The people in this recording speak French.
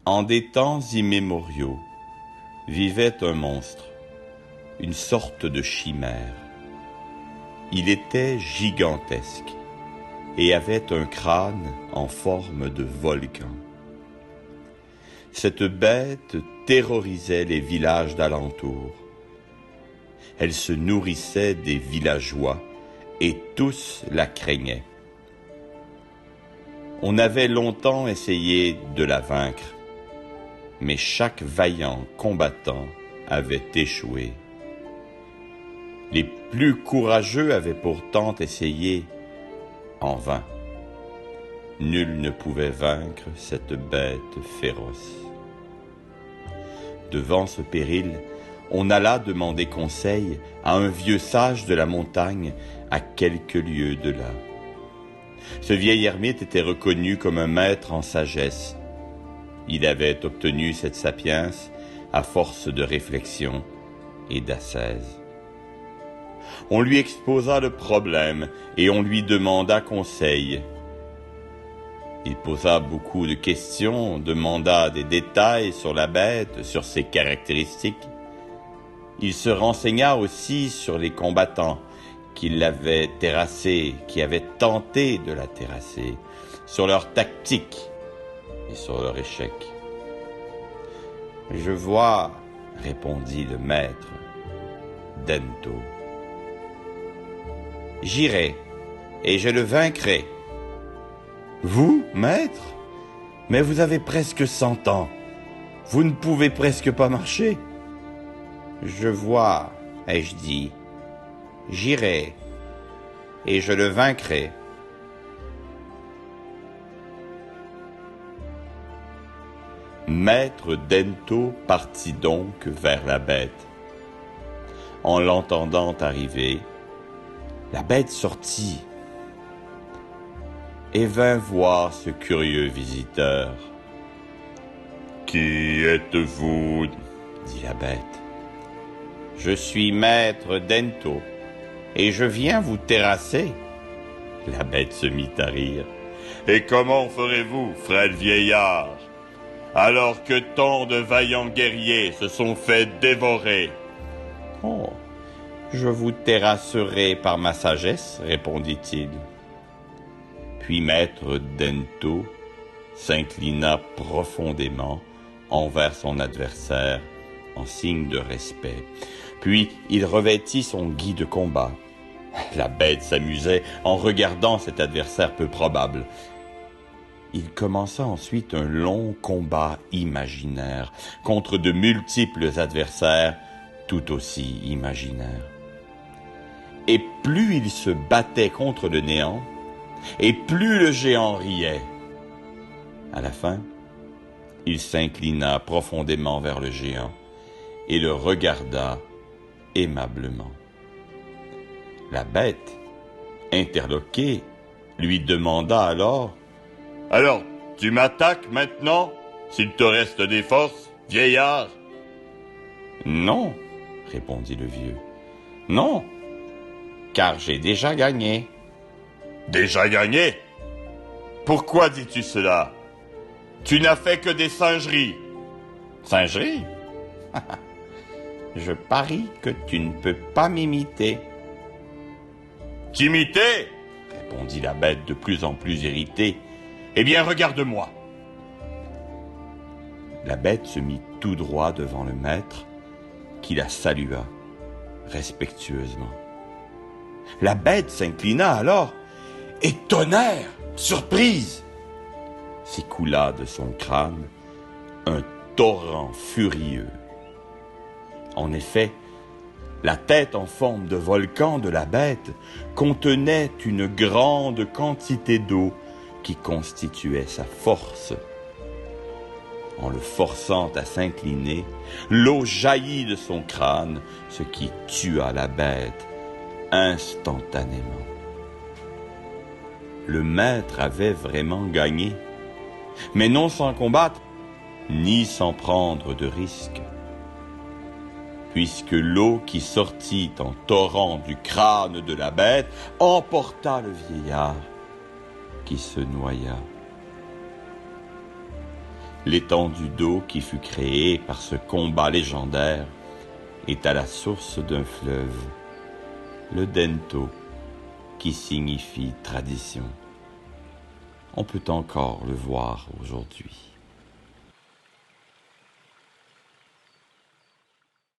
En des temps immémoriaux, vivait un monstre, une sorte de chimère. Il était gigantesque et avait un crâne en forme de volcan. Cette bête terrorisait les villages d'alentour. Elle se nourrissait des villageois et tous la craignaient. On avait longtemps essayé de la vaincre, mais chaque vaillant combattant avait échoué. Les plus courageux avaient pourtant essayé, en vain. Nul ne pouvait vaincre cette bête féroce. Devant ce péril, on alla demander conseil à un vieux sage de la montagne à quelques lieues de là. Ce vieil ermite était reconnu comme un maître en sagesse. Il avait obtenu cette sapience à force de réflexion et d'ascèse. On lui exposa le problème et on lui demanda conseil. Il posa beaucoup de questions, demanda des détails sur la bête, sur ses caractéristiques. Il se renseigna aussi sur les combattants qui l'avaient terrassée, qui avaient tenté de la terrasser, sur leur tactique et sur leur échec. « Je vois, » répondit le maître, Dento. « J'irai, et je le vaincrai. »« Vous, maître? Mais vous avez presque 100 ans. Vous ne pouvez presque pas marcher. »« Je vois, ai-je dit. J'irai, et je le vaincrai. » Maître Dento partit donc vers la bête. En l'entendant arriver, la bête sortit et vint voir ce curieux visiteur. « Qui êtes-vous » dit la bête. « Je suis maître Dento, et je viens vous terrasser. » La bête se mit à rire. « Et comment ferez-vous, frêle vieillard, alors que tant de vaillants guerriers se sont fait dévorer? »« Oh, je vous terrasserai par ma sagesse, » répondit-il. Puis maître Dento s'inclina profondément envers son adversaire en signe de respect. Puis il revêtit son gui de combat. La bête s'amusait en regardant cet adversaire peu probable. Il commença ensuite un long combat imaginaire contre de multiples adversaires tout aussi imaginaires. Et plus il se battait contre le néant, et plus le géant riait. À la fin, il s'inclina profondément vers le géant et le regarda aimablement. La bête, interloquée, lui demanda alors: « Alors, tu m'attaques maintenant, s'il te reste des forces, vieillard ?»« Non, » répondit le vieux. « Non, car j'ai déjà gagné. »« Déjà gagné? Pourquoi dis-tu cela? Tu n'as fait que des singeries. »« Singeries? Je parie que tu ne peux pas m'imiter. »« T'imiter? » répondit la bête de plus en plus irritée. « Eh bien, regarde-moi. » La bête se mit tout droit devant le maître, qui la salua respectueusement. La bête s'inclina alors, et tonnerre, surprise, s'écoula de son crâne un torrent furieux. En effet, la tête en forme de volcan de la bête contenait une grande quantité d'eau qui constituait sa force. En le forçant à s'incliner, l'eau jaillit de son crâne, ce qui tua la bête instantanément. Le maître avait vraiment gagné, mais non sans combattre, ni sans prendre de risques, puisque l'eau qui sortit en torrent du crâne de la bête emporta le vieillard, qui se noya. L'étendue d'eau qui fut créée par ce combat légendaire est à la source d'un fleuve, le Dento, qui signifie tradition. On peut encore le voir aujourd'hui.